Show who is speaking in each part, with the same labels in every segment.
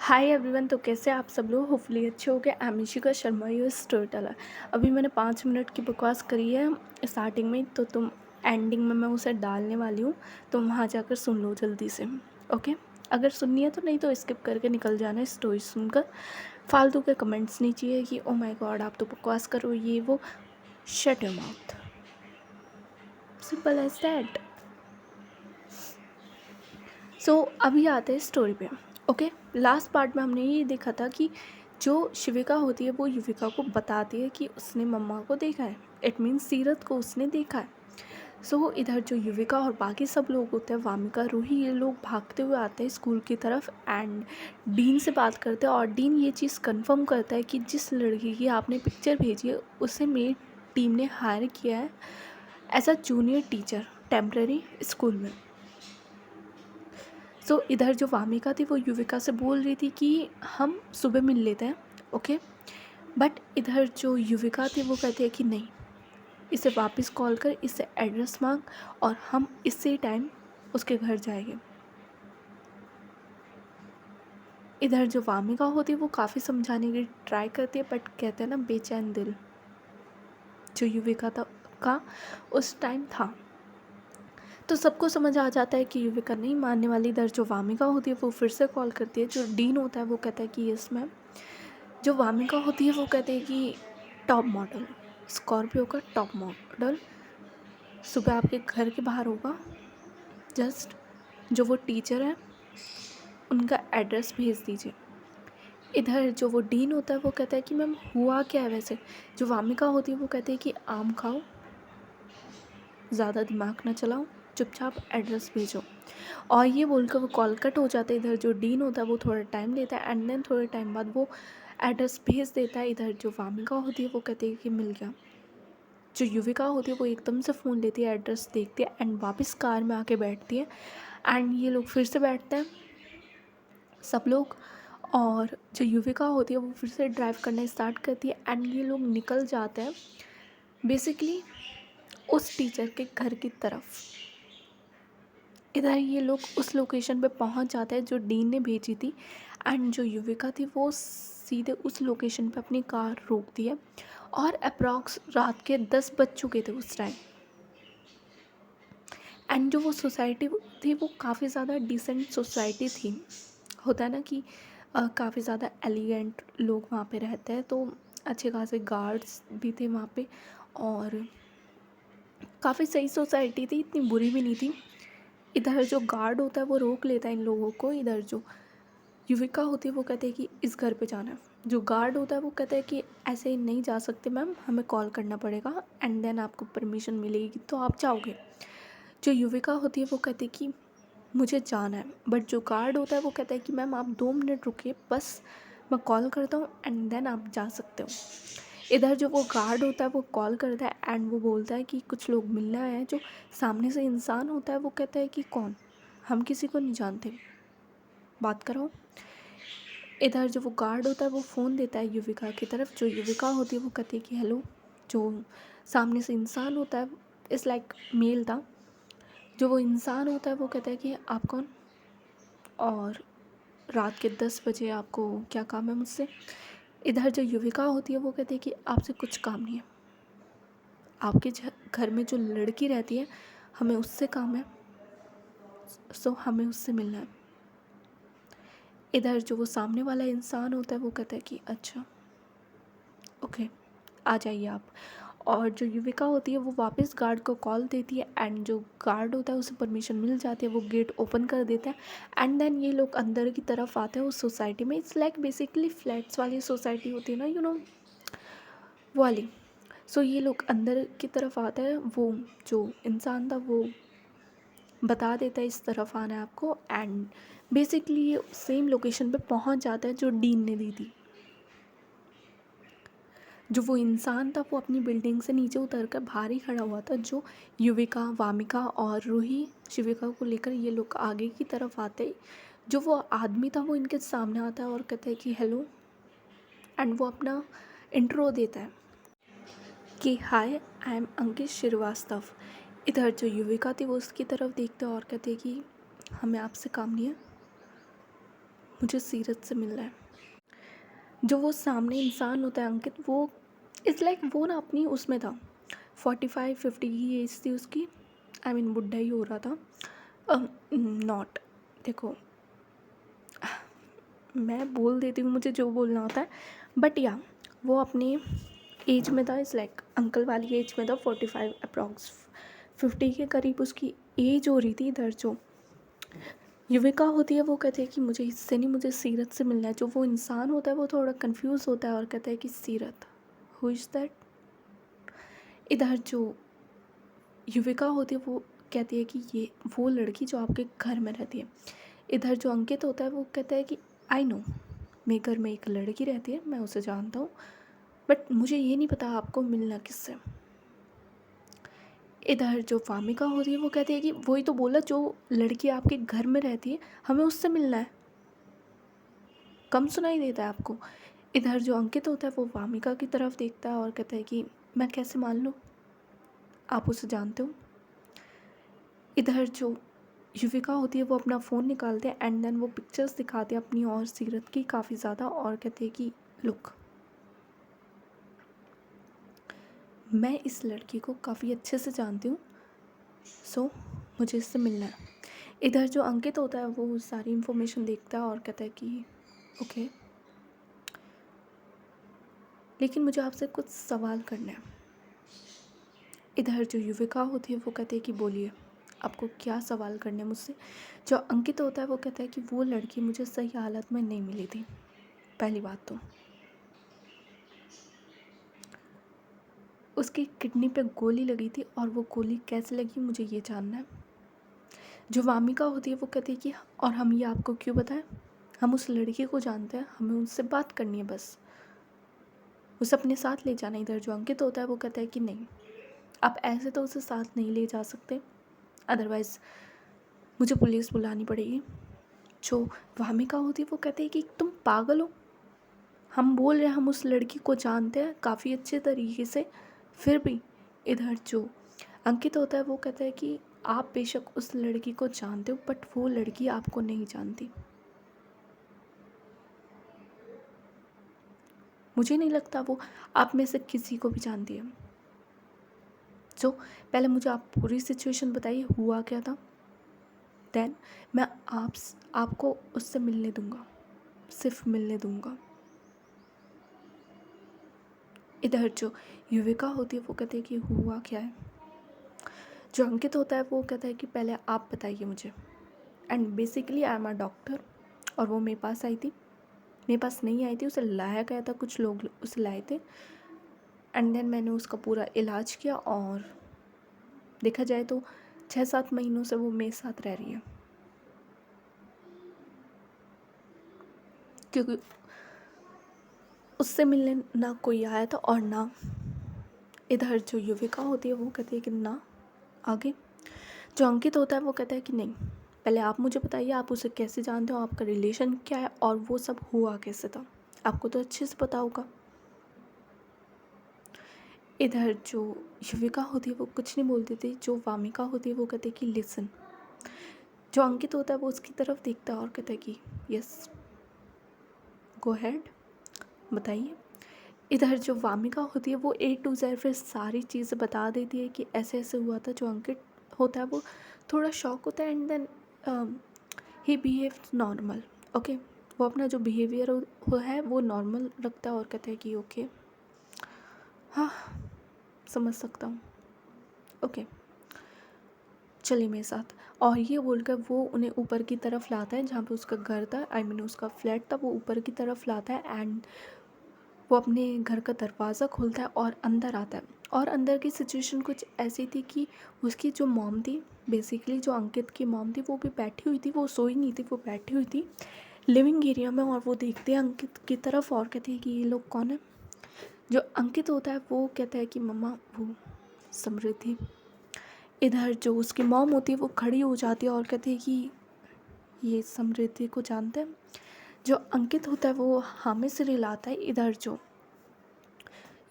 Speaker 1: हाय everyone. तो कैसे आप सब लोग? होपफुली अच्छे हो गए। I am Ishika Sharma, your story teller. अभी मैंने 5 मिनट की बकवास करी है स्टार्टिंग में, तो तुम एंडिंग में मैं उसे डालने वाली हूँ। तुम वहाँ जाकर सुन लो जल्दी से। ओके, अगर सुननी है तो, नहीं तो स्किप करके निकल जाना स्टोरी सुनकर। फालतू के कमेंट्स नहीं चाहिए कि ओ माय गॉड आप तो बकवास करो ये वो। Shut your mouth, simple as that. So अभी आते हैं स्टोरी पे। ओके, लास्ट पार्ट में हमने ये देखा था कि जो शिविका होती है वो युविका को बताती है कि उसने मम्मा को देखा है। इट मीन्स सीरत को उसने देखा है। सो इधर जो युविका और बाकी सब लोग होते हैं, वामिका, रूही, ये लोग भागते हुए आते हैं स्कूल की तरफ एंड डीन से बात करते हैं। और डीन ये चीज़ कंफर्म करता है कि जिस लड़की की आपने पिक्चर भेजी है उसे मेरी टीम ने हायर किया है as a junior teacher temporary school में। सो इधर जो वामिका थी वो युविका से बोल रही थी कि हम सुबह मिल लेते हैं। ओके, बट इधर जो युविका थी वो कहती है कि नहीं, इसे वापस कॉल कर, इससे एड्रेस मांग और हम इसी टाइम उसके घर जाएंगे। इधर जो वामिका होती है वो काफ़ी समझाने की ट्राई करती है, बट कहते हैं ना बेचैन दिल, जो युविका था का उस टाइम था। तो सबको समझ आ जाता है कि युविका नहीं मानने वाली। इधर जो वामिका होती है वो फिर से कॉल करती है। जो डीन होता है वो कहता है कि यस मैम। जो वामिका होती है वो कहते हैं कि टॉप मॉडल, स्कॉर्पियो का टॉप मॉडल सुबह आपके घर के बाहर होगा। जस्ट जो वो टीचर है उनका एड्रेस भेज दीजिए। इधर जो वो डीन होता है वो कहता है कि मैम हुआ क्या है वैसे। जो वामिका होती है वो कहते हैं कि आम खाओ, ज़्यादा दिमाग ना चलाओ, चुपचाप एड्रेस भेजो। और ये बोलकर वो कॉल कट हो जाता है। इधर जो डीन होता है वो थोड़ा टाइम लेता है एंड देन थोड़े टाइम बाद वो एड्रेस भेज देता है। इधर जो वामिका होती है वो कहती है कि मिल गया। जो युविका होती है वो एकदम से फ़ोन लेती है, एड्रेस देखती है एंड वापस कार में आके बैठती है। एंड ये लोग फिर से बैठते हैं सब लोग। और जो युविका होती है वो फिर से ड्राइव करना स्टार्ट करती है एंड ये लोग निकल जाते हैं बेसिकली उस टीचर के घर की तरफ। इधर ये लोग उस लोकेशन पे पहुंच जाते हैं जो डीन ने भेजी थी एंड जो युविका थी वो सीधे उस लोकेशन पे अपनी कार रोकती है। और अप्रॉक्स रात के 10 बज चुके थे उस टाइम। एंड जो वो सोसाइटी थी वो काफ़ी ज़्यादा डिसेंट सोसाइटी थी। होता है ना कि काफ़ी ज़्यादा एलिगेंट लोग वहाँ पे रहते हैं, तो अच्छे खासे गार्ड्स भी थे वहाँ पे। और काफ़ी सही सोसाइटी थी, इतनी बुरी भी नहीं थी। इधर जो गार्ड होता है वो रोक लेता है इन लोगों को। इधर जो युविका होती है वो कहते हैं कि इस घर पे जाना है। जो गार्ड होता है वो कहता है कि ऐसे ही नहीं जा सकते मैम, हमें कॉल करना पड़ेगा एंड देन आपको परमिशन मिलेगी तो आप जाओगे। जो युविका होती है वो कहती है कि मुझे जाना है, बट जो गार्ड होता है वो कहता है कि मैम आप 2 मिनट रुकिए, बस मैं कॉल करता हूँ एंड देन आप जा सकते हो। इधर जो वो गार्ड होता है वो कॉल करता है एंड वो बोलता है कि कुछ लोग मिलने आए हैं। जो सामने से इंसान होता है वो कहता है कि कौन, हम किसी को नहीं जानते, बात करो। इधर जो वो गार्ड होता है वो फ़ोन देता है युविका की तरफ। जो युविका होती है वो कहती है कि हेलो। जो सामने से इंसान होता है इस लाइक मेल था। जो वो इंसान होता है वो कहता है कि आप कौन और रात के 10 बजे आपको क्या काम है मुझसे। इधर जो युविका होती है वो कहती है कि आपसे कुछ काम नहीं है, आपके घर में जो लड़की रहती है हमें उससे काम है, सो हमें उससे मिलना है। इधर जो वो सामने वाला इंसान होता है वो कहता है कि अच्छा ओके, आ जाइए आप। और जो युविका होती है वो वापस गार्ड को कॉल देती है एंड जो गार्ड होता है उसे परमिशन मिल जाती है, वो गेट ओपन कर देता है एंड देन ये लोग अंदर की तरफ आते हैं उस सोसाइटी में। इट्स लाइक बेसिकली फ्लैट्स वाली सोसाइटी होती है ना, यू नो, वो वाली। सो ये लोग अंदर की तरफ आते हैं। वो जो इंसान था वो बता देता है इस तरफ आना है आपको एंड बेसिकली ये सेम लोकेशन पे पहुंच जाता है जो डीन ने दी थी। जो वो इंसान था वो अपनी बिल्डिंग से नीचे उतर कर बाहर ही खड़ा हुआ था। जो युविका, वामिका और रूही शिविका को लेकर ये लोग आगे की तरफ आते, जो वो आदमी था वो इनके सामने आता है और कहता है कि हेलो एंड वो अपना इंट्रो देता है कि हाय, आई एम अंकित श्रीवास्तव। इधर जो युविका थी वो उसकी तरफ देखते और कहते हैं कि हमें आपसे काम नहीं है, मुझे सीरत से मिलना है। जो वो सामने इंसान होता है अंकित, वो इट्स लाइक वो ना अपनी उसमें था, 45-50 की एज थी उसकी। आई मीन बुढ़ा ही हो रहा था। नॉट, देखो मैं बोल देती हूँ मुझे जो बोलना होता है, बट या वो अपने एज में था, इस लाइक अंकल वाली एज में था, 45 अप्रॉक्स 50 के करीब उसकी एज हो रही थी। इधर जो युविका होती है वो कहती है कि मुझे इससे नहीं, मुझे सीरत से मिलना है। जो वो इंसान होता है वो थोड़ा कंफ्यूज होता है और कहता है कि सीरत, हु इज़ दैट। इधर जो युविका होती है वो कहती है कि ये वो लड़की जो आपके घर में रहती है। इधर जो अंकित होता है वो कहता है कि आई नो, मेरे घर में एक लड़की रहती है, मैं उसे जानता हूँ, बट मुझे ये नहीं पता आपको मिलना किससे। इधर जो वामिका होती है वो कहती है कि वही तो बोला, जो लड़की आपके घर में रहती है हमें उससे मिलना है, कम सुनाई देता है आपको। इधर जो अंकित होता है वो वामिका की तरफ देखता है और कहता है कि मैं कैसे मान लूँ, आप उसे जानते हो। इधर जो युविका होती है वो अपना फ़ोन निकालते हैं एंड देन वो पिक्चर्स दिखाते हैं अपनी और सीरत की काफ़ी ज़्यादा, और कहते हैं कि लुक, मैं इस लड़की को काफ़ी अच्छे से जानती हूँ, सो मुझे इससे मिलना है। इधर जो अंकित होता है वो सारी इन्फॉर्मेशन देखता है और कहता है कि ओके, लेकिन मुझे आपसे कुछ सवाल करना है। इधर जो युविका होती है वो कहती है कि बोलिए, आपको क्या सवाल करने हैं मुझसे। जो अंकित होता है वो कहता है कि वो लड़की मुझे सही हालत में नहीं मिली थी। पहली बात तो उसकी किडनी पे गोली लगी थी, और वो गोली कैसे लगी मुझे ये जानना है। जो वामिका होती है वो कहती है कि और हम ये आपको क्यों बताएं, हम उस लड़की को जानते हैं, हमें उनसे बात करनी है बस, उसे अपने साथ ले जाना। इधर जो अंकित होता है वो कहता है कि नहीं, आप ऐसे तो उसे साथ नहीं ले जा सकते, अदरवाइज़ मुझे पुलिस बुलानी पड़ेगी। जो वामिका होती है वो कहती है कि तुम पागल हो, हम बोल रहे हैं हम उस लड़की को जानते हैं काफ़ी अच्छे तरीके से, फिर भी। इधर जो अंकित होता है वो कहता है कि आप बेशक उस लड़की को जानते हो, बट वो लड़की आपको नहीं जानती। मुझे नहीं लगता वो आप में से किसी को भी जानती है। सो पहले मुझे आप पूरी सिचुएशन बताइए, हुआ क्या था, देन मैं आपको उससे मिलने दूंगा, सिर्फ मिलने दूंगा। इधर जो युविका होती है वो कहती है कि हुआ क्या है। जो अंकित होता है वो कहता है कि पहले आप बताइए मुझे। And basically I am a doctor, और वो मेरे पास आई थी, मेरे पास नहीं आई थी, उसे लाया गया था, कुछ लोग उसे लाए थे, एंड देन मैंने उसका पूरा इलाज किया, और देखा जाए तो 6-7 महीनों से वो मेरे साथ रह रही है, क्योंकि उससे मिलने ना कोई आया था और ना। इधर जो युविका होती है वो कहती है कि ना आगे। जो अंकित होता है वो कहता है कि नहीं, पहले आप मुझे बताइए, आप उसे कैसे जानते हो, आपका रिलेशन क्या है, और वो सब हुआ कैसे था, आपको तो अच्छे से पता होगा। इधर जो युविका होती है वो कुछ नहीं बोलती थी। जो वामिका होती है वो कहती है कि लिसन। जो अंकित होता है वो उसकी तरफ देखता है और कहता है कि यस, गो हैड, बताइए। इधर जो वामिका होती है वो A to Z फिर सारी चीज़ें बता देती है कि ऐसे ऐसे हुआ था। जो अंकित होता है वो थोड़ा शॉक होता है, and then he behave normal. Okay, वो अपना जो बिहेवियर है वो नॉर्मल रखता है और कहता है कि ओके, हाँ समझ सकता हूँ, ओके चलिए मेरे साथ। और ये बोलकर वो उन्हें ऊपर की तरफ लाता है जहाँ पे उसका घर था, आई मीन उसका फ्लैट था, वो ऊपर की तरफ लाता है, एंड वो अपने घर का दरवाज़ा खोलता है और अंदर आता है। और अंदर की सिचुएशन कुछ ऐसी थी कि उसकी जो मॉम थी, बेसिकली जो अंकित की मॉम थी, वो भी बैठी हुई थी, वो सोई नहीं थी, वो बैठी हुई थी लिविंग एरिया में, और वो देखते हैं अंकित की तरफ और कहते हैं कि ये लोग कौन है। जो अंकित होता है वो कहता है कि मम्मा वो समृद्धि। इधर जो उसकी मॉम होती है वो खड़ी हो जाती है और कहती है कि ये समृद्धि को जानते हैं। जो अंकित होता है वो हामी से हिलाता है। इधर जो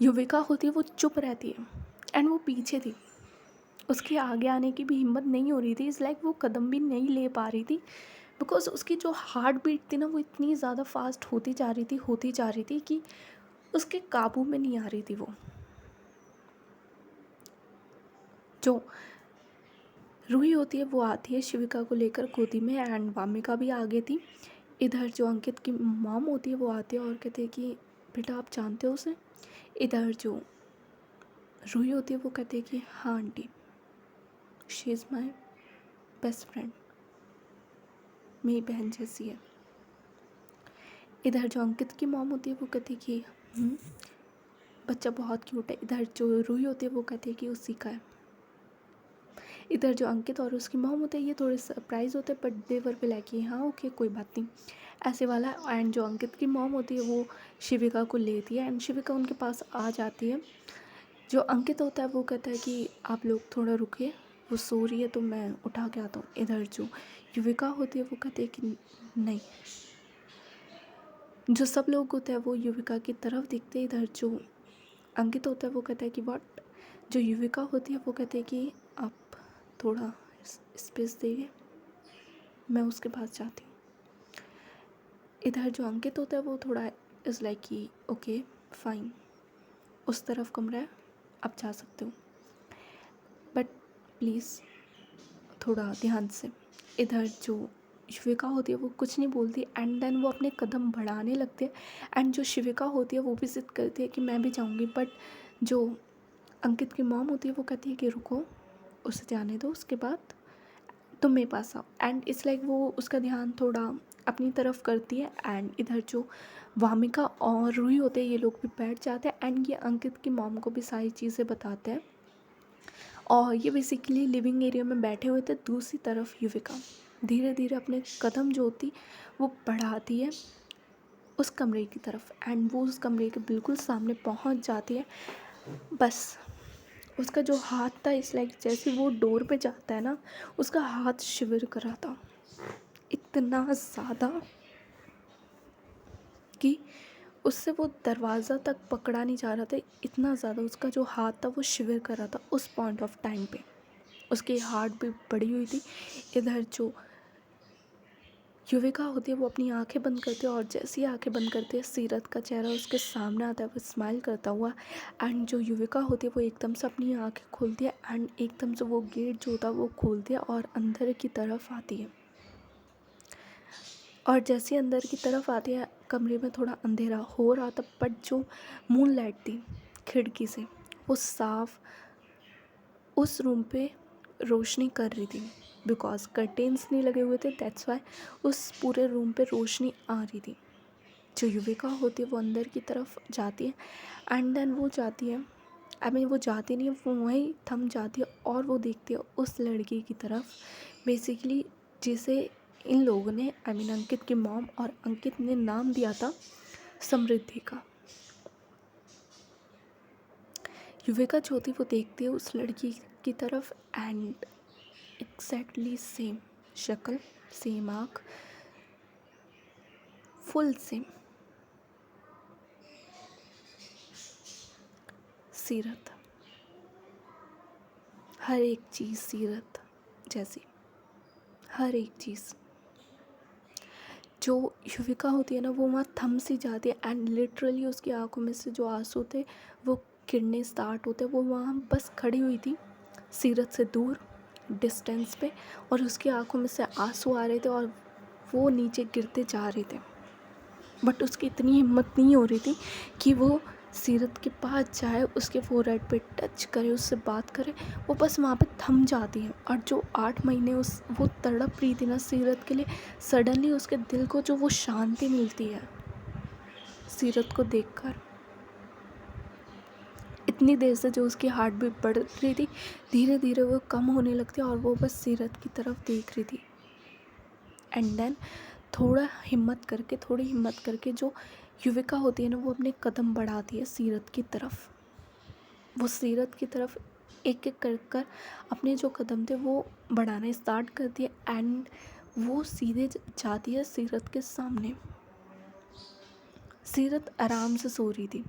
Speaker 1: युविका होती है वो चुप रहती है, एंड वो पीछे थी, उसके आगे आने की भी हिम्मत नहीं हो रही थी, इस लाइक वो कदम भी नहीं ले पा रही थी, बिकॉज उसकी जो हार्ट बीट थी ना वो इतनी ज़्यादा फास्ट होती जा रही थी कि उसके काबू में नहीं आ रही थी वो। जो रूही होती है वो आती है शिविका को लेकर गोदी में, एंड वामिका भी आगे थी। इधर जो अंकित की मॉम होती है वो आती है और कहते हैं कि बेटा आप जानते हो उसे। इधर जो रूही होती है वो कहती है कि हाँ aunty, she is my best friend, मेरी बहन जैसी है। इधर जो अंकित की मॉम होती है वो कहती है कि बच्चा बहुत क्यूट है। इधर जो रूही होती है वो कहती है कि उसी का है। इधर जो अंकित और उसकी मॉम होते हैं ये थोड़े सरप्राइज होते हैं, बट देवर पे लाइक हाँ ओके कोई बात नहीं ऐसे वाला। एंड जो अंकित की मॉम होती है वो शिविका को लेती है एंड शिविका उनके पास आ जाती है। जो अंकित होता है वो कहता है कि आप लोग थोड़ा रुकिए, वो सो रही है तो मैं उठा के आता हूँ। इधर जो युविका होती है वो कहती है कि नहीं। जो सब लोग होते हैं वो युविका की तरफ देखते हैं। इधर जो अंकित होता है वो कहता है कि व्हाट। जो युविका होती है वो कहती है कि आप थोड़ा स्पेस देंगे, मैं उसके पास जाती हूँ। इधर जो अंकित होता है वो थोड़ा इज़ लाइक कि ओके फाइन, उस तरफ कमरा है आप जा सकते हो, बट प्लीज़ थोड़ा ध्यान से। इधर जो शिविका होती है वो कुछ नहीं बोलती एंड देन वो अपने कदम बढ़ाने लगते हैं। एंड जो शिविका होती है वो भी ज़िद करती है कि मैं भी जाऊँगी, बट जो अंकित की मॉम होती है वो कहती है कि रुको, उसे जाने दो, उसके बाद तुम मेरे पास आओ। एंड इट्स लाइक वो उसका ध्यान थोड़ा अपनी तरफ करती है। एंड इधर जो वामिका और रूही होते हैं ये लोग भी बैठ जाते हैं एंड ये अंकित की मॉम को भी सारी चीज़ें बताते हैं। और ये बेसिकली लिविंग एरिया में बैठे हुए थे। दूसरी तरफ युविका धीरे धीरे अपने कदम जो होती वो बढ़ाती है उस कमरे की तरफ एंड वो उस कमरे के बिल्कुल सामने पहुंच जाती है। बस उसका जो हाथ था इस लाइक जैसे वो डोर पे जाता है ना, उसका हाथ शिविर कर रहा था इतना ज़्यादा कि उससे वो दरवाज़ा तक पकड़ा नहीं जा रहा था। इतना ज़्यादा उसका जो हाथ था वो शिविर कर रहा था उस पॉइंट ऑफ टाइम पे। उसकी हार्ट भी बढ़ी हुई थी। इधर जो युविका होती है वो अपनी आंखें बंद करती है और जैसे ही आंखें बंद करती है सीरत का चेहरा उसके सामने आता है, वो स्माइल करता हुआ। एंड जो युविका होती है वो एकदम से अपनी आंखें खोलती है एंड एकदम से वो गेट जो होता है वो खोलती है और अंदर की तरफ आती है। और जैसे अंदर की तरफ आती है कमरे में थोड़ा अंधेरा हो रहा था, बट जो मून लाइट थी खिड़की से वो साफ उस रूम पे रोशनी कर रही थी। बिकॉज कर्टेन्स नहीं लगे हुए थे, दैट्स वाई उस पूरे रूम पे रोशनी आ रही थी। जो युविका होती है वो अंदर की तरफ जाती है एंड देन वो जाती है, वो जाती नहीं है, वो वहीं थम जाती है और वो देखती है उस लड़की की तरफ बेसिकली जिसे इन लोगों ने अंकित की मॉम और अंकित ने नाम दिया था समृद्धि का। युविका जो थी वो देखती है उस लड़की की तरफ एंड एग्जैक्टली सेम शक्ल, सेम आँख, फुल सेम सीरत, हर एक चीज़ सीरत जैसी, हर एक चीज़। जो युविका होती है ना वो वहाँ थम सी जाती है एंड लिटरली उसकी आंखों में से जो आंसू थे वो गिरने स्टार्ट होते। वो वहाँ बस खड़ी हुई थी सीरत से दूर डिस्टेंस पे और उसकी आंखों में से आंसू आ रहे थे और वो नीचे गिरते जा रहे थे, बट उसकी इतनी हिम्मत नहीं हो रही थी कि वो सीरत के पास जाए, उसके फोरहेड पे टच करे, उससे बात करे। वो बस वहाँ पे थम जाती है। और जो 8 महीने वो तड़प रही थी ना सीरत के लिए, सडनली उसके दिल को जो वो शांति मिलती है सीरत को देखकर। इतनी देर से जो उसकी हार्ट बीट बढ़ रही थी धीरे धीरे वो कम होने लगती और वो बस सीरत की तरफ देख रही थी। एंड देन थोड़ी हिम्मत करके जो युविका होती है ना वो अपने कदम बढ़ाती है सीरत की तरफ। वो सीरत की तरफ एक एक कर अपने जो कदम थे वो बढ़ाने स्टार्ट करती है एंड वो सीधे जाती है सीरत के सामने। सीरत आराम से सो रही थी।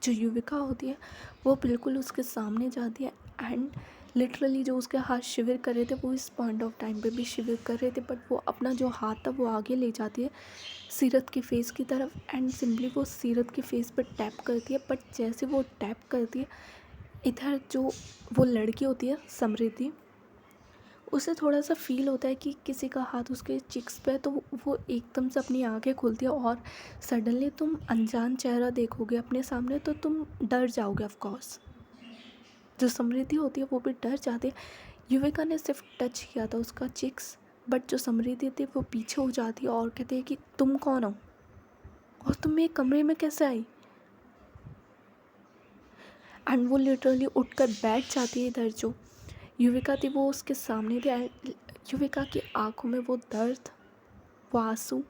Speaker 1: जो युविका होती है वो बिल्कुल उसके सामने जाती है एंड लिटरली जो उसके हाथ शिविर कर रहे थे वो इस पॉइंट ऑफ टाइम पे भी शिविर कर रहे थे, बट वो अपना जो हाथ था वो आगे ले जाती है सीरत के फेस की तरफ एंड सिंपली वो सीरत के फेस पर टैप करती है। बट जैसे वो टैप करती है, इधर जो वो लड़की होती है समृद्धि, उसे थोड़ा सा फील होता है कि किसी का हाथ उसके चिक्स पे है, तो वो एकदम से अपनी आंखें खोलती है और सडनली तुम अनजान चेहरा देखोगे अपने सामने तो तुम डर जाओगे। ऑफ कोर्स जो समृद्धि होती है वो भी डर जाती है। युविका ने सिर्फ टच किया था उसका चिक्स, बट जो समृद्धि थी वो पीछे हो जाती है और कहती है कि तुम कौन हो और तुम मेरे कमरे में कैसे आई। एंड वो लिटरली उठकर बैठ जाती है। इधर जो युविका थी वो उसके सामने थी एंड युविका की आंखों में वो दर्द, वो आंसू,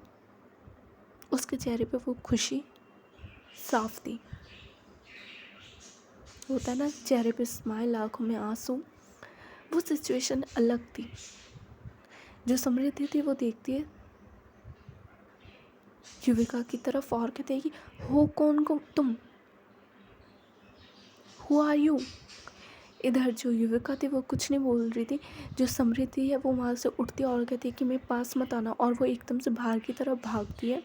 Speaker 1: उसके चेहरे पे वो खुशी साफ थी। होता है ना चेहरे पे स्माइल, आंखों में आंसू, वो सिचुएशन अलग थी। जो समृद्धि थी वो देखती है युविका की तरफ और कहते हैं कि हो कौन को तुम, हु आर यू। इधर जो युविका थी वो कुछ नहीं बोल रही थी। जो समृद्धि है वो वहाँ से उठती है और कहती है कि मेरे पास मत आना, और वो एकदम से बाहर की तरफ भागती है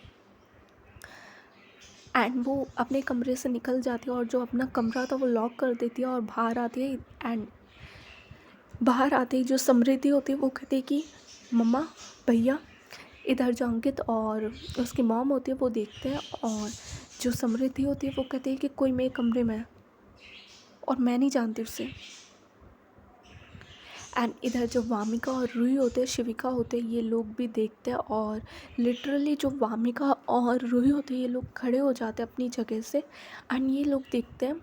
Speaker 1: एंड वो अपने कमरे से निकल जाती है और जो अपना कमरा था वो लॉक कर देती है और बाहर आती है। एंड बाहर आते ही जो समृद्धि होती है वो कहती है कि मम्मा, भैया। इधर जो अंकित और उसकी मॉम होती है वो देखते हैं और जो समृद्धि होती है वो कहती है कि कोई मेरे कमरे में है और मैं नहीं जानती उसे। एंड इधर जो वामिका और रूही होते हैं, शिविका होते हैं, ये लोग भी देखते हैं और लिटरली जो वामिका और रूही होते हैं ये लोग खड़े हो जाते हैं अपनी जगह से एंड ये लोग देखते हैं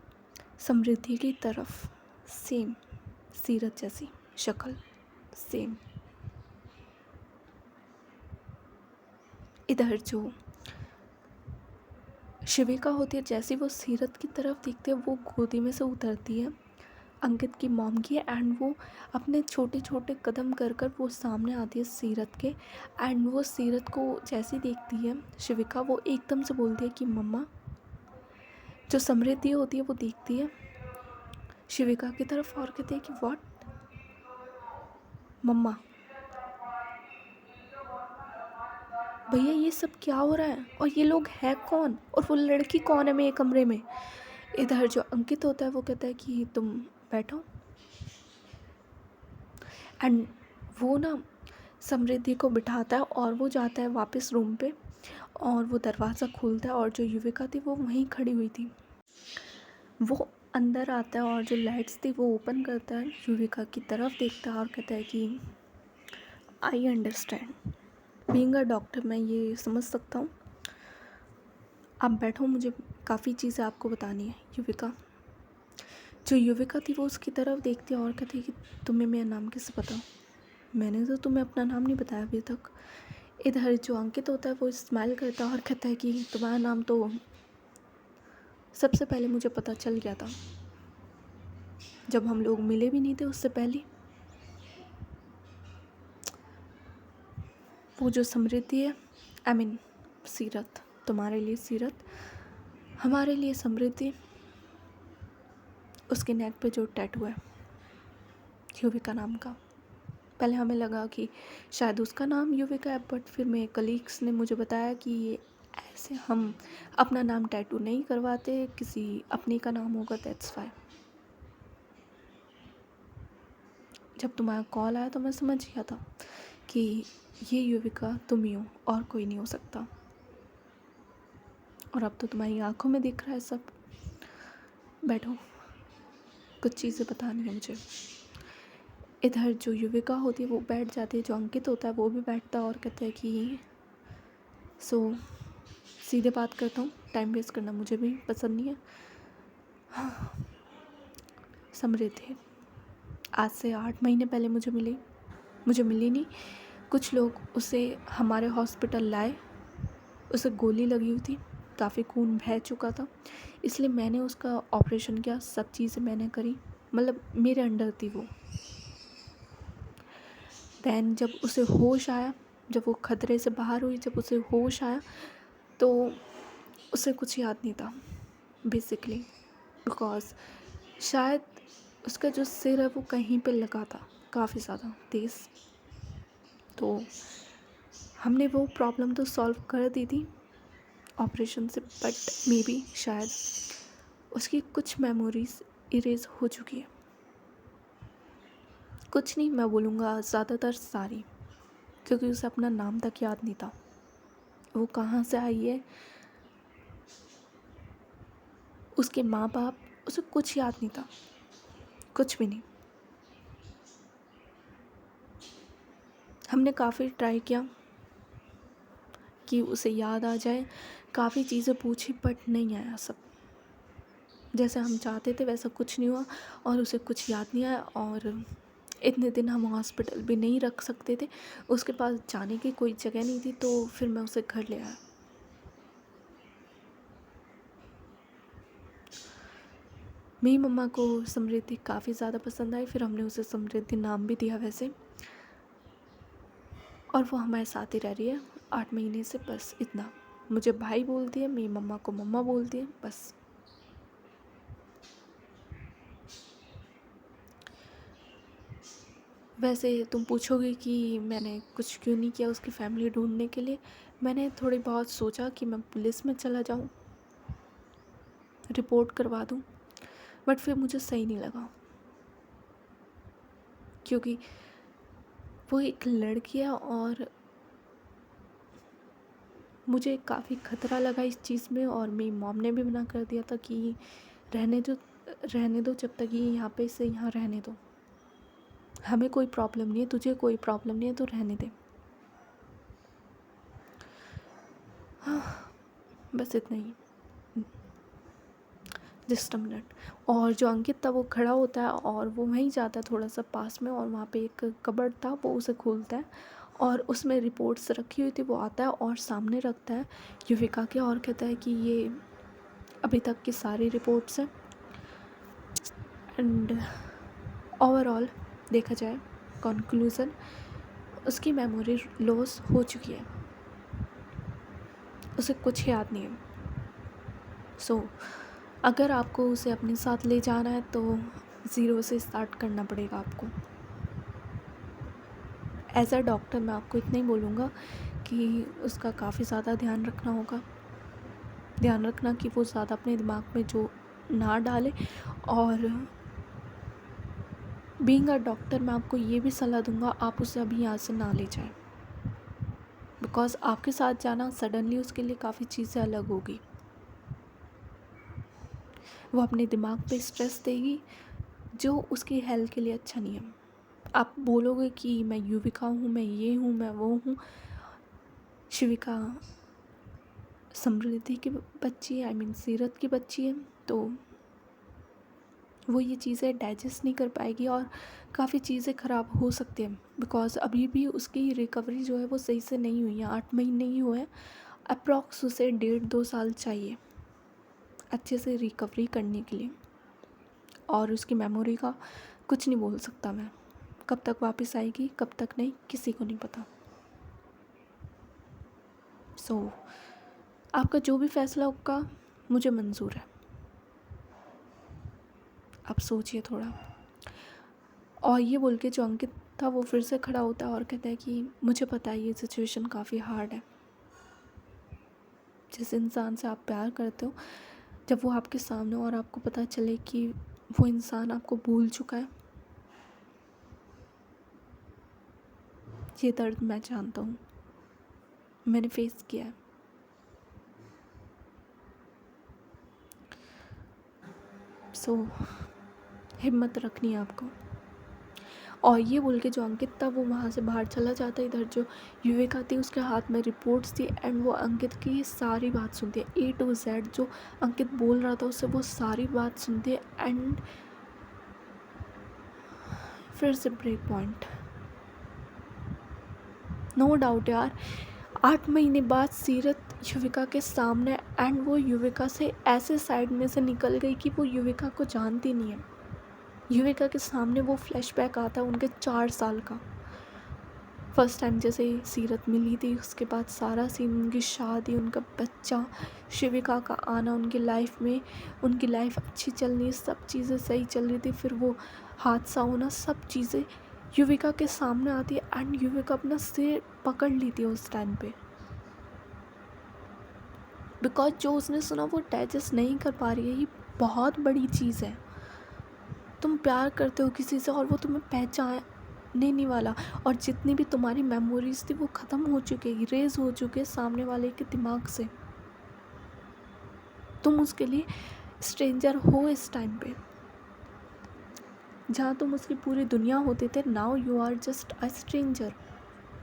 Speaker 1: समृद्धि की तरफ। सेम सीरत जैसी शक्ल, सेम। इधर जो शिविका होती है जैसे वो सीरत की तरफ देखते हैं वो गोदी में से उतरती है अंकित की मॉम की एंड वो अपने छोटे छोटे कदम कर कर वो सामने आती है सीरत के। एंड वो सीरत को जैसी देखती है शिविका, वो एकदम से बोलती है कि मम्मा। जो समृद्धि होती है वो देखती है शिविका की तरफ और कहती है कि व्हाट, मम्मा। भैया ये सब क्या हो रहा है और ये लोग हैं कौन और वो लड़की कौन है मेरे कमरे में। इधर जो अंकित होता है वो कहता है कि तुम बैठो एंड वो ना समृद्धि को बिठाता है और वो जाता है वापस रूम पे और वो दरवाज़ा खोलता है और जो युविका थी वो वहीं खड़ी हुई थी। वो अंदर आता है और जो लाइट्स थी वो ओपन करता है, युविका की तरफ देखता है और कहता है कि I understand, being a doctor मैं ये समझ सकता हूँ, आप बैठो, मुझे काफ़ी चीज़ें आपको बतानी है। युविका, जो युविका थी वो उसकी तरफ देखती है और कहती है कि तुम्हें मेरा नाम कैसे पता, मैंने तो तुम्हें अपना नाम नहीं बताया अभी तक। इधर जो अंकित होता है वो स्माइल करता है और कहता है कि तुम्हारा नाम तो सबसे पहले मुझे पता चल गया था जब हम लोग मिले भी नहीं थे उससे पहले। वो जो समृद्धि है, आई मीन सीरत, तुम्हारे लिए सीरत, हमारे लिए समृद्धि, उसके नेक पे जो टैटू है युविका नाम का। पहले हमें लगा कि शायद उसका नाम युविका है, बट फिर मेरे कलीग्स ने मुझे बताया कि ये ऐसे हम अपना नाम टैटू नहीं करवाते, किसी अपने का नाम होगा, दैट्स वाई। जब तुम्हारा कॉल आया तो मैं समझ गया था कि ये युविका तुम ही हो और कोई नहीं हो सकता, और अब तो तुम्हारी आंखों में दिख रहा है सब। बैठो, कुछ चीज़ें बतानी है मुझे। इधर जो युविका होती है वो बैठ जाती है, जो अंकित होता है वो भी बैठता है और कहता है कि सीधे बात करता हूँ, टाइम वेस्ट करना मुझे भी पसंद नहीं है। समृद्धि आज से 8 महीने पहले मुझे मिली नहीं। कुछ लोग उसे हमारे हॉस्पिटल लाए, उसे गोली लगी हुई थी, काफ़ी खून बह चुका था, इसलिए मैंने उसका ऑपरेशन किया, सब चीज़ें मैंने करी, मतलब मेरे अंडर थी वो। दैन जब उसे होश आया, जब वो खतरे से बाहर हुई, जब उसे होश आया तो उसे कुछ याद नहीं था बेसिकली, बिकॉज शायद उसका जो सिर है वो कहीं पे लगा था, काफ़ी ज़्यादा तेज़। तो हमने वो प्रॉब्लम तो सॉल्व कर दी थी ऑपरेशन से, बट मे बी शायद उसकी कुछ मेमोरीज इरेज हो चुकी है। कुछ नहीं, मैं बोलूँगा ज़्यादातर सारी, क्योंकि उसे अपना नाम तक याद नहीं था। वो कहाँ से आई है, उसके माँ बाप, उसे कुछ याद नहीं था, कुछ भी नहीं। हमने काफ़ी ट्राई किया कि उसे याद आ जाए, काफ़ी चीज़ें पूछी, बट नहीं आया सब जैसे हम चाहते थे, वैसा कुछ नहीं हुआ और उसे कुछ याद नहीं आया। और इतने दिन हम हॉस्पिटल भी नहीं रख सकते थे, उसके पास जाने की कोई जगह नहीं थी, तो फिर मैं उसे घर ले आया। मेरी मम्मा को समृद्धि काफ़ी ज़्यादा पसंद आई, फिर हमने उसे समृद्धि नाम भी दिया वैसे, और वो हमारे साथ ही रह रही है 8 महीने से। बस इतना, मुझे भाई बोलती है, मेरी मम्मा को मम्मा बोलती है, बस। वैसे तुम पूछोगे कि मैंने कुछ क्यों नहीं किया उसकी फ़ैमिली ढूंढने के लिए। मैंने थोड़ी बहुत सोचा कि मैं पुलिस में चला जाऊं, रिपोर्ट करवा दूं, बट फिर मुझे सही नहीं लगा, क्योंकि वो एक लड़की है और मुझे काफ़ी ख़तरा लगा इस चीज़ में। और मेरी मॉम ने भी मना कर दिया था कि रहने दो, जब तक ये यहाँ पे इसे यहाँ रहने दो, हमें कोई प्रॉब्लम नहीं है, तुझे कोई प्रॉब्लम नहीं है, तो रहने दे। हाँ, बस इतना ही। Just a minute. और जो अंकित था वो खड़ा होता है और वो वहीं जाता है थोड़ा सा पास में, और वहाँ पे एक कबर्ड था, वो उसे खोलता है और उसमें रिपोर्ट्स रखी हुई थी। वो आता है और सामने रखता है युविका के और कहता है कि ये अभी तक की सारी रिपोर्ट्स हैं, एंड ओवरऑल देखा जाए कंक्लूज़न, उसकी मेमोरी लॉस हो चुकी है, उसे कुछ याद नहीं है। सो अगर आपको उसे अपने साथ ले जाना है तो ज़ीरो से स्टार्ट करना पड़ेगा आपको। एज अ डॉक्टर मैं आपको इतना ही बोलूँगा कि उसका काफ़ी ज़्यादा ध्यान रखना होगा। ध्यान रखना कि वो ज़्यादा अपने दिमाग में जो ना डाले। और बीइंग अ डॉक्टर मैं आपको ये भी सलाह दूँगा, आप उसे अभी यहाँ से ना ले जाएं, बिकॉज़ आपके साथ जाना सडनली उसके लिए काफ़ी चीज़ें अलग होगी। वो अपने दिमाग पे स्ट्रेस देगी जो उसकी हेल्थ के लिए अच्छा नहीं है। आप बोलोगे कि मैं युविका हूँ, मैं ये हूँ, मैं वो हूँ। शिविका समृद्धि की बच्ची है, आई मीन सीरत की बच्ची है, तो वो ये चीज़ें डाइजेस्ट नहीं कर पाएगी और काफ़ी चीज़ें ख़राब हो सकती हैं, बिकॉज़ अभी भी उसकी रिकवरी जो है वो सही से नहीं हुई है। 8 महीने ही हुए हैं, अप्रॉक्स उसे 1.5-2 साल चाहिए अच्छे से रिकवरी करने के लिए। और उसकी मेमोरी का कुछ नहीं बोल सकता मैं, कब तक वापस आएगी कब तक नहीं, किसी को नहीं पता। सो आपका जो भी फैसला होगा मुझे मंजूर है, आप सोचिए थोड़ा। और ये बोल के जो अंकित था वो फिर से खड़ा होता है और कहता है कि मुझे पता है ये सिचुएशन काफ़ी हार्ड है। जिस इंसान से आप प्यार करते हो, जब वो आपके सामने और आपको पता चले कि वो इंसान आपको भूल चुका है, ये दर्द मैं जानता हूँ, मैंने फेस किया है। सो हिम्मत रखनी है आपको। और ये बोल के जो अंकित था वो वहाँ से बाहर चला जाता है। इधर जो युविका थी उसके हाथ में रिपोर्ट्स थी, एंड वो अंकित की सारी बात सुनती है, A to Z जो अंकित बोल रहा था उससे वो सारी बात सुनती है। एंड फिर से ब्रेक पॉइंट, नो डाउट यार, 8 महीने बाद सीरत युविका के सामने, एंड वो युविका से ऐसे साइड में से निकल गई कि वो युविका को जानती नहीं है। युविका के सामने वो फ्लैशबैक आता है उनके 4 साल का, फर्स्ट टाइम जैसे सीरत मिली थी, उसके बाद सारा सीन, उनकी शादी, उनका बच्चा, शिविका का आना उनकी लाइफ में, उनकी लाइफ अच्छी चल रही, सब चीज़ें सही चल रही थी, फिर वो हादसा होना, सब चीज़ें युविका के सामने आती है एंड युविका अपना सिर पकड़ ली थी उस टाइम पे, बिकॉज जो उसने सुना वो डाइजेस्ट नहीं कर पा रही है। ये बहुत बड़ी चीज़ है। तुम प्यार करते हो किसी से और वो तुम्हें पहचानने नहीं वाला, और जितनी भी तुम्हारी मेमोरीज थी वो ख़त्म हो चुकी है, इरेज हो चुके हैं सामने वाले के दिमाग से। तुम उसके लिए स्ट्रेंजर हो इस टाइम पे, जहाँ तुम उसकी पूरी दुनिया होते थे, now you are just a stranger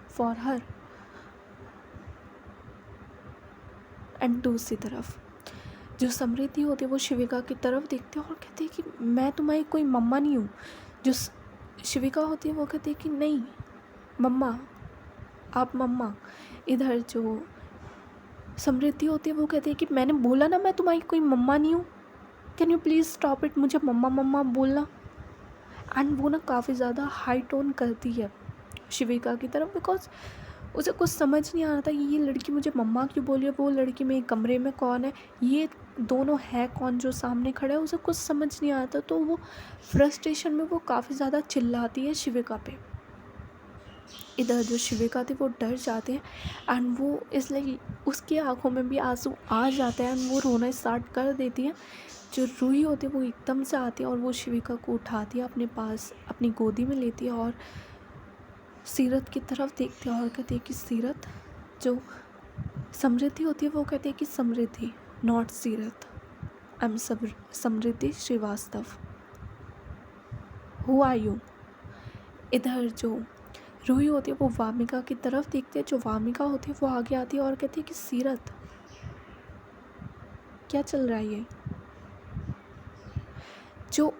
Speaker 1: for her. And दूसरी तरफ जो समृद्धि होती है वो शिविका की तरफ देखती है और कहती है कि मैं तुम्हारी कोई मम्मा नहीं हूँ। जो शिविका होती है वो कहती है कि नहीं मम्मा, आप मम्मा। इधर जो समृद्धि होती है वो कहती है कि मैंने बोला ना मैं तुम्हारी कोई मम्मा नहीं हूँ, can you please stop it, मुझे मम्मा मम्मा बोलना। एंड वो ना काफ़ी ज़्यादा हाई टोन करती है शिविका की तरफ, बिकॉज उसे कुछ समझ नहीं आ रहा था ये लड़की मुझे मम्मा क्यों बोली है, वो लड़की मेरे कमरे में कौन है, ये दोनों है कौन जो सामने खड़े है, उसे कुछ समझ नहीं आ रहा था। तो वो फ्रस्ट्रेशन में वो काफ़ी ज़्यादा चिल्लाती है शिविका पे। इधर जो शिविका थी वो डर जाते हैं एंड वो इसलिए उसकी आंखों में भी आंसू आ जाते हैं एंड वो रोना स्टार्ट कर देती है। जो रूही होती है वो एकदम से आती है और वो शिविका को उठाती है अपने पास, अपनी गोदी में लेती है और सीरत की तरफ देखती है और कहती है कि सीरत। जो समृद्धि होती है वो कहती है कि Samriddhi, not Seerat, I am Samriddhi Srivastava, who are you. इधर जो रूही होती है वो वामिका की तरफ देखती है। जो वामिका होती है वो आगे आती है और कहती है कि सीरत क्या चल रहा है ये। जो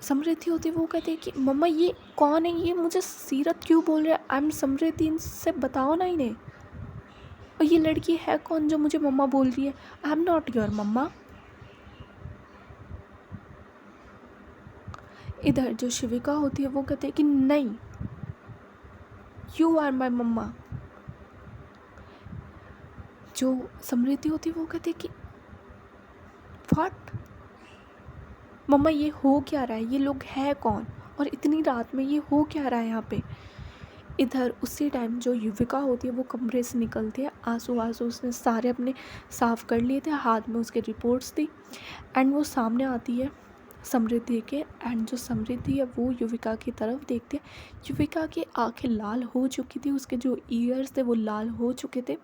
Speaker 1: समृद्धि होती है वो कहती है कि मम्मा ये कौन है, ये मुझे सीरत क्यों बोल रहा है, आई एम समृद्धि, इनसे बताओ ना इन्हें, और ये लड़की है कौन जो मुझे मम्मा बोल रही है, आई एम नॉट योर मम्मा। इधर जो शिविका होती है वो कहती है कि नहीं, यू आर माई मम्मा। जो समृद्धि होती है वो कहती है कि व्हाट मम्मा, ये हो क्या रहा है, ये लोग है कौन और इतनी रात में ये हो क्या रहा है यहाँ पे। इधर उसी टाइम जो युविका होती है वो कमरे से निकलती है, आंसू आंसू उसने सारे अपने साफ़ कर लिए थे, हाथ में उसके रिपोर्ट्स थी एंड वो सामने आती है समृद्धि के। एंड जो समृद्धि है वो युविका की तरफ देखती है। युविका की आंखें लाल हो चुकी थी, उसके जो ईयर्स थे वो लाल हो चुके थे।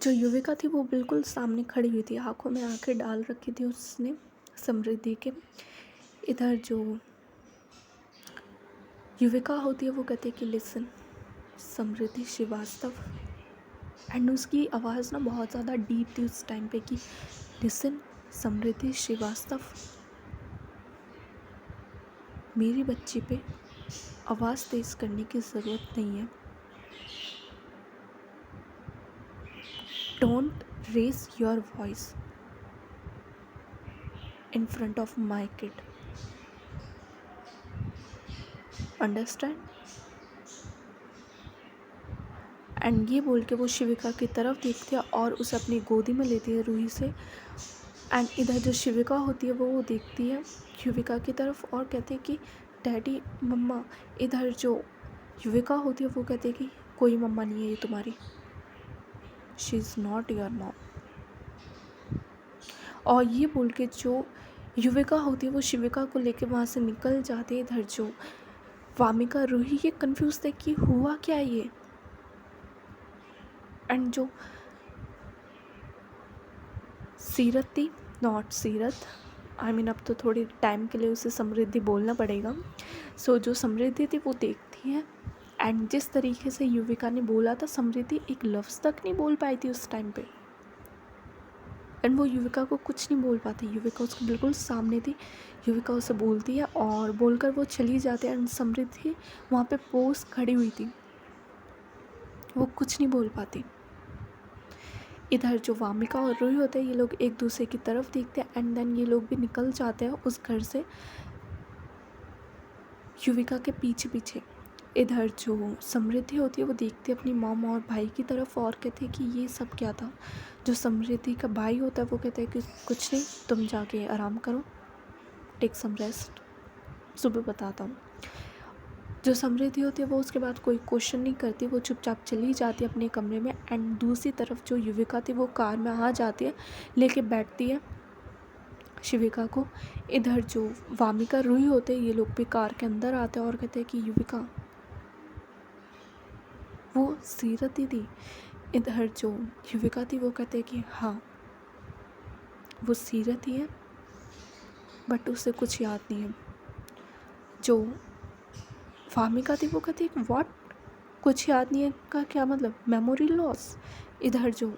Speaker 1: जो युविका थी वो बिल्कुल सामने खड़ी हुई थी, आंखों में आंखें डाल रखी थी उसने समृद्धि के। इधर जो युविका होती है वो कहती है कि लिसन समृद्धि श्रीवास्तव, एंड उसकी आवाज़ ना बहुत ज़्यादा डीप थी उस टाइम पे कि लिसन समृद्धि श्रीवास्तव, मेरी बच्ची पे आवाज़ तेज़ करने की ज़रूरत नहीं है, don't raise your voice in front of my kid, understand. And ये बोल के वो शिविका की तरफ देखती है और उसे अपनी गोदी में लेती है रूही से। एंड इधर जो शिविका होती है वो देखती है युविका की तरफ और कहती है कि डैडी मम्मा। इधर जो युविका होती है वो कहती है कि कोई मम्मा नहीं है ये तुम्हारी, she is not your mom. और ये बोल के जो युविका होती है वो शिविका को लेके वहाँ से निकल जाती है। इधर जो वामिका रूही ये कंफ्यूज थे कि हुआ क्या ये। एंड जो सीरत थी, नॉट सीरत, आई मीन अब तो थोड़ी टाइम के लिए उसे समृद्धि बोलना पड़ेगा। सो जो समृद्धि थी वो देखती है एंड जिस तरीके से युविका ने बोला था समृद्धि एक लफ्ज़ तक नहीं बोल पाई थी उस टाइम पे। एंड वो युविका को कुछ नहीं बोल पाती, युविका उसके बिल्कुल सामने थी। युविका उसे बोलती है और बोलकर वो चली जाती है एंड समृद्धि वहाँ पे पोज खड़ी हुई थी, वो कुछ नहीं बोल पाती। इधर जो वामिका और रूही होते हैं ये लोग एक दूसरे की तरफ देखते हैं एंड देन ये लोग भी निकल जाते हैं उस घर से युविका के पीछे पीछे। इधर जो समृद्धि होती है वो देखती है अपनी मॉम और भाई की तरफ और कहती है कि ये सब क्या था। जो समृद्धि का भाई होता है वो कहता है कि कुछ नहीं, तुम जाके आराम करो, टेक सम रेस्ट, सुबह बताता हूँ। जो समृद्धि होती है वो उसके बाद कोई क्वेश्चन नहीं करती, वो चुपचाप चली जाती है अपने कमरे में। एंड दूसरी तरफ जो युविका थी वो कार में आ जाती है, लेके बैठती है शिविका को। इधर जो वामिका रूही होते हैं ये लोग भी कार के अंदर आते हैं और कहते हैं कि युविका वो सीरत ही थी। इधर जो युविका थी वो कहते हैं कि हाँ वो सीरत ही है, बट उसे कुछ याद नहीं है। जो वामिका थी वो कहती है व्हाट, कुछ याद नहीं है का क्या मतलब, मेमोरी लॉस। इधर जो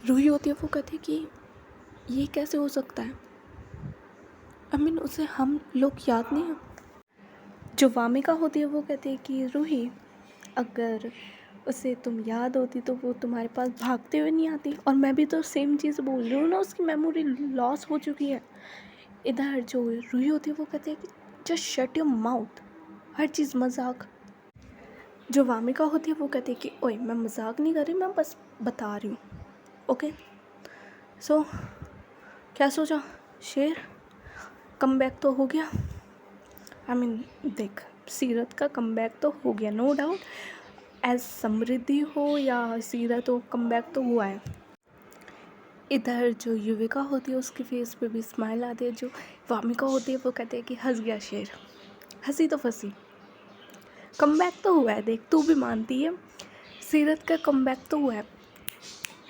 Speaker 1: रूही होती है वो कहती है कि ये कैसे हो सकता है, आई मीन उसे हम लोग याद नहीं है। जो वामिका होती है वो कहती है कि रूही अगर उसे तुम याद होती तो वो तुम्हारे पास भागते हुए नहीं आती, और मैं भी तो सेम चीज़ बोल रही हूँ ना, उसकी मेमोरी लॉस हो चुकी है। इधर जो रूही होती है वो कहती है कि जस्ट शट योर माउथ, हर चीज़ मजाक। जो वामिका होती है वो कहती है कि ओए मैं मजाक नहीं कर रही, मैं बस बता रही हूँ, ओके। सो क्या सोचा शेर, कम बैक तो हो गया। आई मीन देख, सीरत का कम बैक तो हो गया, नो डाउट। एज समृद्धि हो या सीरत हो, कम बैक तो हुआ है। इधर जो युविका होती है उसके फेस पे भी स्माइल आती है। जो वामिका होती है वो कहते हैं कि हंस गया शेर, हंसी तो फंसी, कम बैक तो हुआ है, देख तू भी मानती है, सीरत का कम बैक तो हुआ है,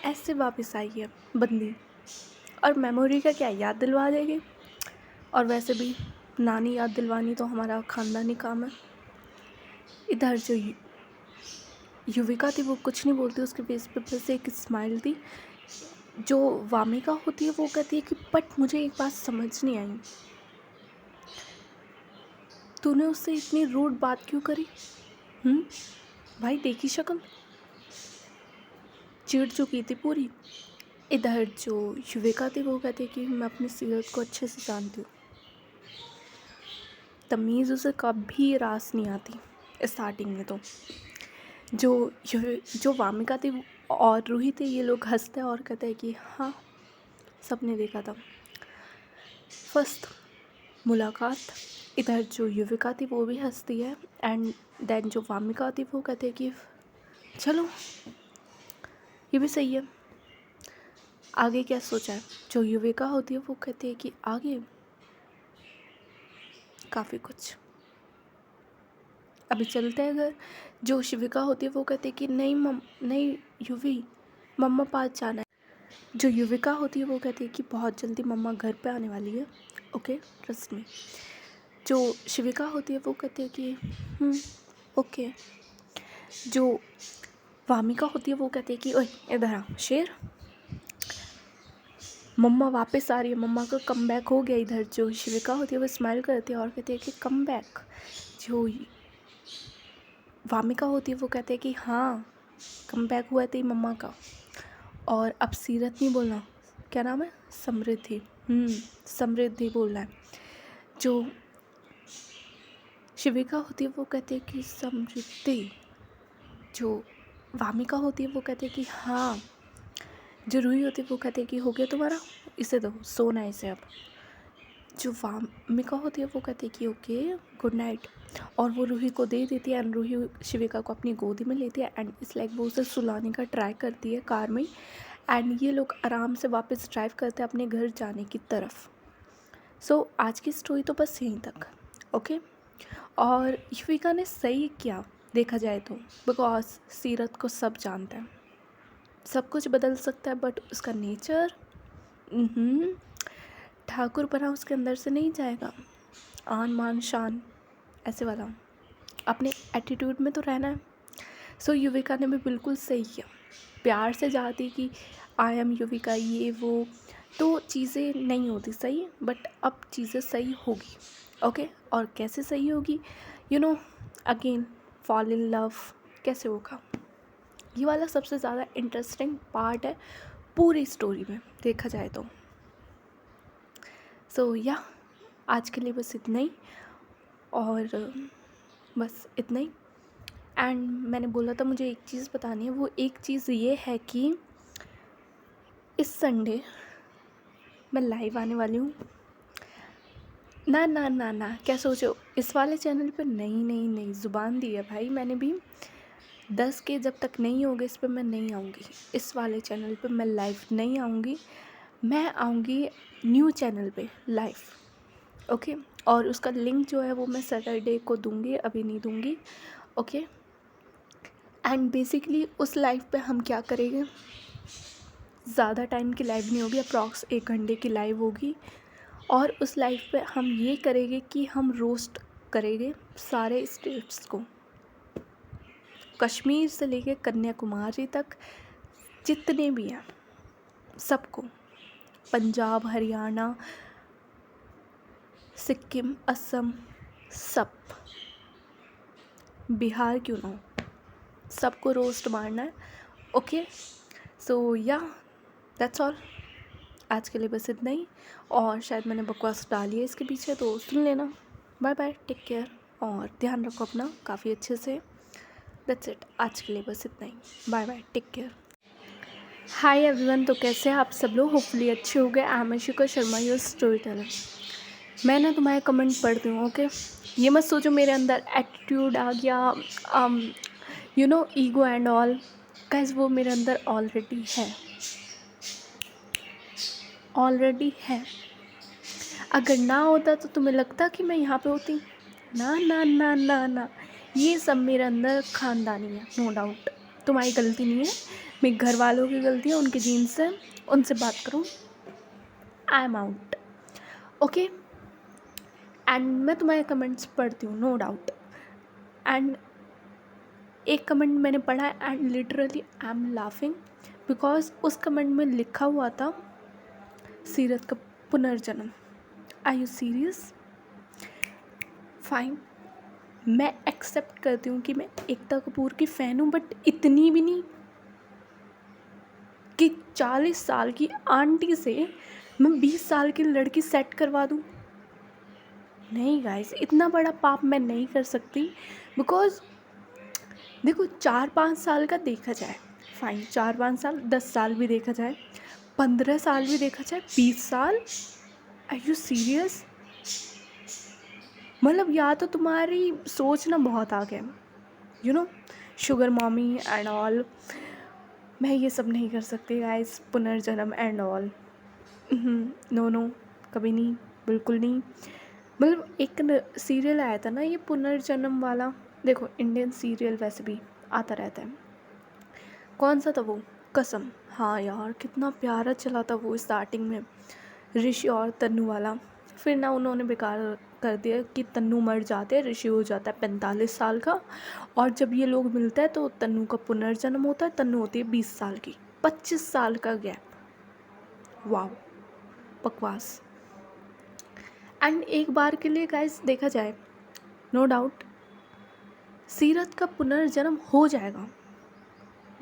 Speaker 1: ऐसे वापस आई है बंदी, और मेमोरी का क्या याद दिलवा देगी। और वैसे भी नानी याद दिलवानी तो हमारा ख़ानदानी काम है। इधर जो युविका थी वो कुछ नहीं बोलती, उसके फेस पे बस एक स्माइल थी। जो वामिका होती है वो कहती है कि बट मुझे एक बात समझ नहीं आई, तूने उससे इतनी रूड बात क्यों करी। भाई देखी शक्ल, चिढ़ चुकी थी पूरी। इधर जो युविका थी वो कहती है कि मैं अपनी सीरत को अच्छे से जानती हूँ, तमीज़ उसे कभी रास नहीं आती स्टार्टिंग में। तो जो वामिका थी और रूही थी ये लोग हंसते हैं और कहते हैं कि हाँ सबने देखा था फर्स्ट मुलाकात। इधर जो युविका थी वो भी हंसती है। एंड देन जो वामिका थी वो कहते हैं कि चलो ये भी सही है, आगे क्या सोचा है। जो युविका होती है वो कहती है कि आगे काफ़ी कुछ, अभी चलते हैं घर। जो शिविका होती है वो कहती है कि नहीं नहीं युवी, मम्मा पास जाना है। जो युविका होती है वो कहती है कि बहुत जल्दी मम्मा घर पे आने वाली है, ओके ट्रस्ट में। जो शिविका होती है वो कहती है कि ओके। जो वामिका होती है वो कहती है कि ओए इधर आ शेर, मम्मा वापस आ रही है, मम्मा का कम बैक हो गया। इधर जो शिविका होती है वो स्माइल करती है और कहती है कि कम बैक। जो वामिका होती है वो कहते हैं कि हाँ कम बैक हुआ तेरी मम्मा का, और अब सीरत नहीं बोलना, क्या नाम है, समृद्धि, समृद्धि बोलना है। जो शिविका होती है वो कहते हैं कि समृद्धि। जो वामिका होती है वो कहते हैं कि हाँ। जो रूही होती है वो कहते हैं कि हो गया तुम्हारा, इसे दो, सोना है इसे अब। जो वामिका होती है वो कहती है कि ओके गुड नाइट, और वो रूही को दे देती है। एंड रूही शिविका को अपनी गोदी में लेती है एंड इस लाइक वो उसे सुलाने का ट्राई करती है कार में। एंड ये लोग आराम से वापस ड्राइव करते हैं अपने घर जाने की तरफ। सो आज की स्टोरी तो बस यहीं तक, ओके। और युविका ने सही किया देखा जाए तो, बिकॉज सीरत को सब जानता है, सब कुछ बदल सकता है, बट उसका नेचर ठाकुर बना उसके अंदर से नहीं जाएगा। आन मान शान ऐसे वाला अपने एटीट्यूड में तो रहना है। सो युविका ने भी बिल्कुल सही किया, प्यार से जाती कि आई एम युविका ये वो, तो चीज़ें नहीं होती सही, बट अब चीज़ें सही होगी, ओके। और कैसे सही होगी, अगेन फॉल इन लव कैसे होगा, ये वाला सबसे ज़्यादा इंटरेस्टिंग पार्ट है पूरी स्टोरी में देखा जाए तो। सो या आज के लिए बस इतना ही। और बस इतना ही। एंड मैंने बोला था मुझे एक चीज़ बतानी है, वो एक चीज़ ये है कि इस संडे मैं लाइव आने वाली हूँ। ना ना ना ना, क्या सोचो, इस वाले चैनल पे? नहीं नहीं नहीं, ज़ुबान दी है भाई मैंने भी। 10 के जब तक नहीं होगे इस पे मैं नहीं आऊँगी। इस वाले चैनल पे मैं लाइव नहीं आऊँगी, मैं आऊँगी न्यू चैनल पे लाइव। ओके, और उसका लिंक जो है वो मैं सैटरडे को दूँगी, अभी नहीं दूँगी। ओके, एंड बेसिकली उस लाइव पे हम क्या करेंगे, ज़्यादा टाइम की लाइव नहीं होगी, अप्रॉक्स 1 घंटे की लाइव होगी। और उस लाइव पे हम ये करेंगे कि हम रोस्ट करेंगे सारे स्टेट्स को, कश्मीर से लेके कन्याकुमारी तक जितने भी हैं सबको, पंजाब, हरियाणा, सिक्किम, असम, सब, बिहार क्यों ना हो, सबको रोस्ट मारना है। ओके, सो या दैट्स ऑल, आज के लिए बस इतना ही। और शायद मैंने बकवास डाली है इसके पीछे, तो सुन लेना। बाय बाय, टेक केयर, और ध्यान रखो अपना काफ़ी अच्छे से। दैट्स इट, आज के लिए बस इतना ही। Bye bye, take care. Hi everyone, तो कैसे हैं आप सब लोग? होपफुली अच्छे हो गए। I am Ashika Sharma, your story teller. मैं ना तुम्हारे कमेंट पढ़ती हूँ। ओके, ये मत सोचो मेरे अंदर एटीट्यूड आ गया, ईगो एंड ऑल। गाइस, वो मेरे अंदर ऑलरेडी है। अगर ना होता तो तुम्हें लगता कि मैं यहाँ पे होती? ना ना ना ना ना, ये सब मेरे अंदर ख़ानदानी है, नो डाउट। तुम्हारी गलती नहीं है, मेरे घर वालों की गलती है, उनके जीन्स से, उनसे बात करो। I am out. Okay, and मैं तुम्हारे कमेंट्स पढ़ती हूँ, नो डाउट। एंड एक कमेंट मैंने पढ़ा है and literally I am laughing, because उस कमेंट में लिखा हुआ था सीरत का पुनर्जन्म। Are you serious? फाइन, मैं एक्सेप्ट करती हूँ कि मैं एकता कपूर की फ़ैन हूँ, बट इतनी भी नहीं कि 40 साल की आंटी से मैं 20 साल की लड़की सेट करवा दूँ। नहीं गाइस, इतना बड़ा पाप मैं नहीं कर सकती। बिकॉज देखो, 4-5 साल का देखा जाए, फाइन, 4-5 साल, 10 साल भी देखा जाए, 15 साल भी देखा जाए, 20 साल, आर यू सीरियस? मतलब या तो तुम्हारी सोच ना बहुत आगे, शुगर मॉमी एंड ऑल। मैं ये सब नहीं कर सकती गाइस, पुनर्जन्म एंड ऑल, नो नो, कभी नहीं, बिल्कुल नहीं। मतलब एक सीरियल आया था ना ये पुनर्जन्म वाला, देखो इंडियन सीरियल वैसे भी आता रहता है। कौन सा था वो? कसम। हाँ यार, कितना प्यारा चला था वो स्टार्टिंग में, ऋषि और तन्नू वाला। फिर ना उन्होंने बेकार कर दिया कि तन्नू मर जाते हैं, ऋषि हो जाता है 45 साल का, और जब ये लोग मिलता है तो तन्नू का पुनर्जन्म होता है, तन्नू होती है 20 साल की। 25 साल का गैप, वाह, बकवास। एंड एक बार के लिए गाइस देखा जाए, नो डाउट सीरत का पुनर्जन्म हो जाएगा,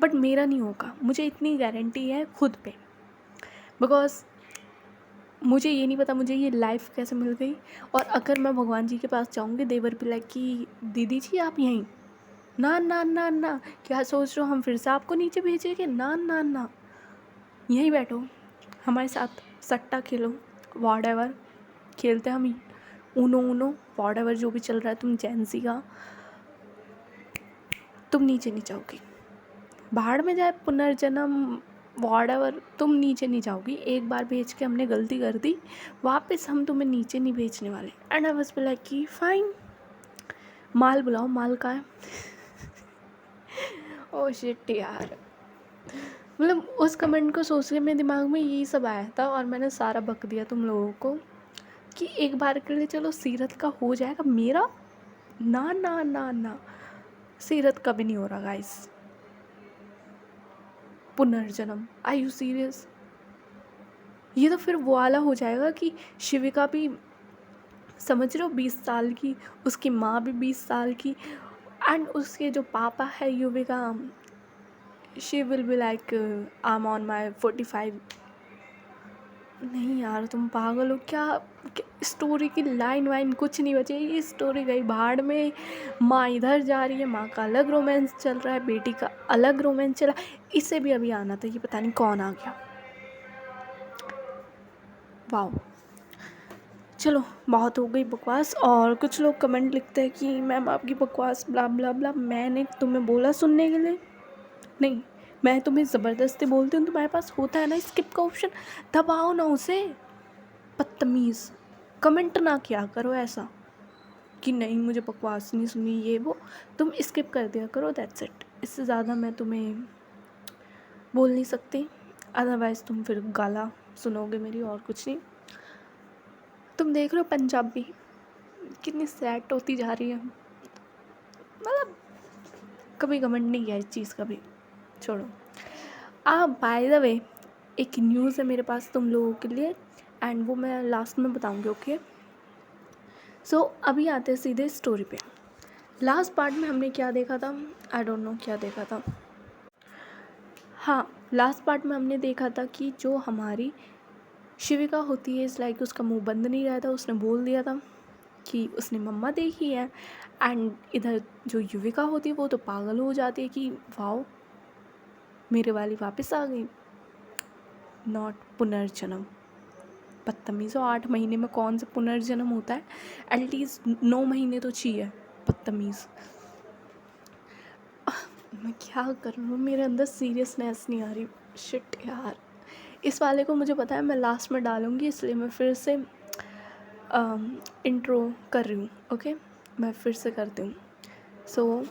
Speaker 1: बट मेरा नहीं होगा, मुझे इतनी गारंटी है खुद पे। बिकॉज मुझे ये नहीं पता मुझे ये लाइफ कैसे मिल गई, और अगर मैं भगवान जी के पास जाऊँगी, देवर भी लाइक कि दीदी जी आप यहीं, ना ना ना ना, क्या सोच रहे हो हम फिर से आपको नीचे भेजेंगे? ना ना ना, यहीं बैठो, हमारे साथ सट्टा खेलो, वॉट खेलते हम ही, ऊनो वॉट जो भी चल रहा है, तुम जेंसी का, तुम नीचे नहीं जाओगी। भाड़ में जाए पुनर्जन्म, वॉट तुम नीचे नहीं जाओगी। एक बार भेज के हमने गलती कर दी, वापस हम तुम्हें नीचे नहीं भेजने वाले। एंड आई वाज लाइक कि फाइन, माल बुलाओ, माल का है। ओ शिट यार, मतलब उस कमेंट को सोच के मेरे दिमाग में यही सब आया था, और मैंने सारा बक दिया तुम लोगों को कि एक बार के लिए चलो सीरत का हो जाएगा, मेरा ना ना ना ना, सीरत कभी नहीं हो रहा गाइस पुनर्जन्म। Are you serious? ये तो फिर वो वाला हो जाएगा कि शिविका भी, समझ रहे हो, 20 साल की, उसकी माँ भी 20 साल की, एंड उसके जो पापा है Yuvika, she will be like I am on my 45, नहीं यार तुम पागल हो क्या? स्टोरी की लाइन वाइन कुछ नहीं बची, ये स्टोरी गई भाड़ में। माँ इधर जा रही है, माँ का अलग रोमांस चल रहा है, बेटी का अलग रोमांस चला। इसे भी अभी आना था, ये पता नहीं कौन आ गया। वाह, चलो बहुत हो गई बकवास। और कुछ लोग कमेंट लिखते हैं कि मैम आपकी बकवास ब्ला ब्ला ब्ला। मैंने तुम्हें बोला सुनने के लिए? नहीं, मैं तुम्हें ज़बरदस्ती बोलती हूँ, तुम्हारे पास होता है ना स्किप का ऑप्शन, दबाओ ना उसे। बदतमीज़, कमेंट ना किया करो ऐसा कि नहीं मुझे बकवास नहीं सुनी ये वो। तुम स्किप कर दिया करो, दैट्स इट। इससे ज़्यादा मैं तुम्हें बोल नहीं सकती, अदरवाइज़ तुम फिर गाला सुनोगे मेरी, और कुछ नहीं। तुम देख रहे हो पंजाबी कितनी सैड होती जा रही है, मतलब कभी कमेंट नहीं किया इस चीज़ का भी, छोड़ो। बाय द वे, एक न्यूज़ है मेरे पास तुम लोगों के लिए, एंड वो मैं लास्ट में बताऊंगी, ओके? सो अभी आते हैं सीधे स्टोरी पे। लास्ट पार्ट में हमने क्या देखा था? आई डोंट नो क्या देखा था। हाँ, लास्ट पार्ट में हमने देखा था कि जो हमारी शिविका होती है, इस लाइक उसका मुंह बंद नहीं रहा था, उसने बोल दिया था कि उसने मम्मा देखी है। एंड इधर जो युविका होती है वो तो पागल हो जाती है कि वाओ मेरे वाली वापस आ गई। नॉट पुनर्जन्म, बदतमीज़ हो। 8 महीने में कौन सा पुनर्जन्म होता है? एटलीस्ट 9 महीने तो चाहिए। बदतमीज़। मैं क्या कर रहा हूँ, मेरे अंदर सीरियसनेस नहीं आ रही। शिट यार, इस वाले को मुझे पता है मैं लास्ट में डालूँगी, इसलिए मैं फिर से इंट्रो कर रही हूँ, ओके? मैं फिर से करती हूँ। सो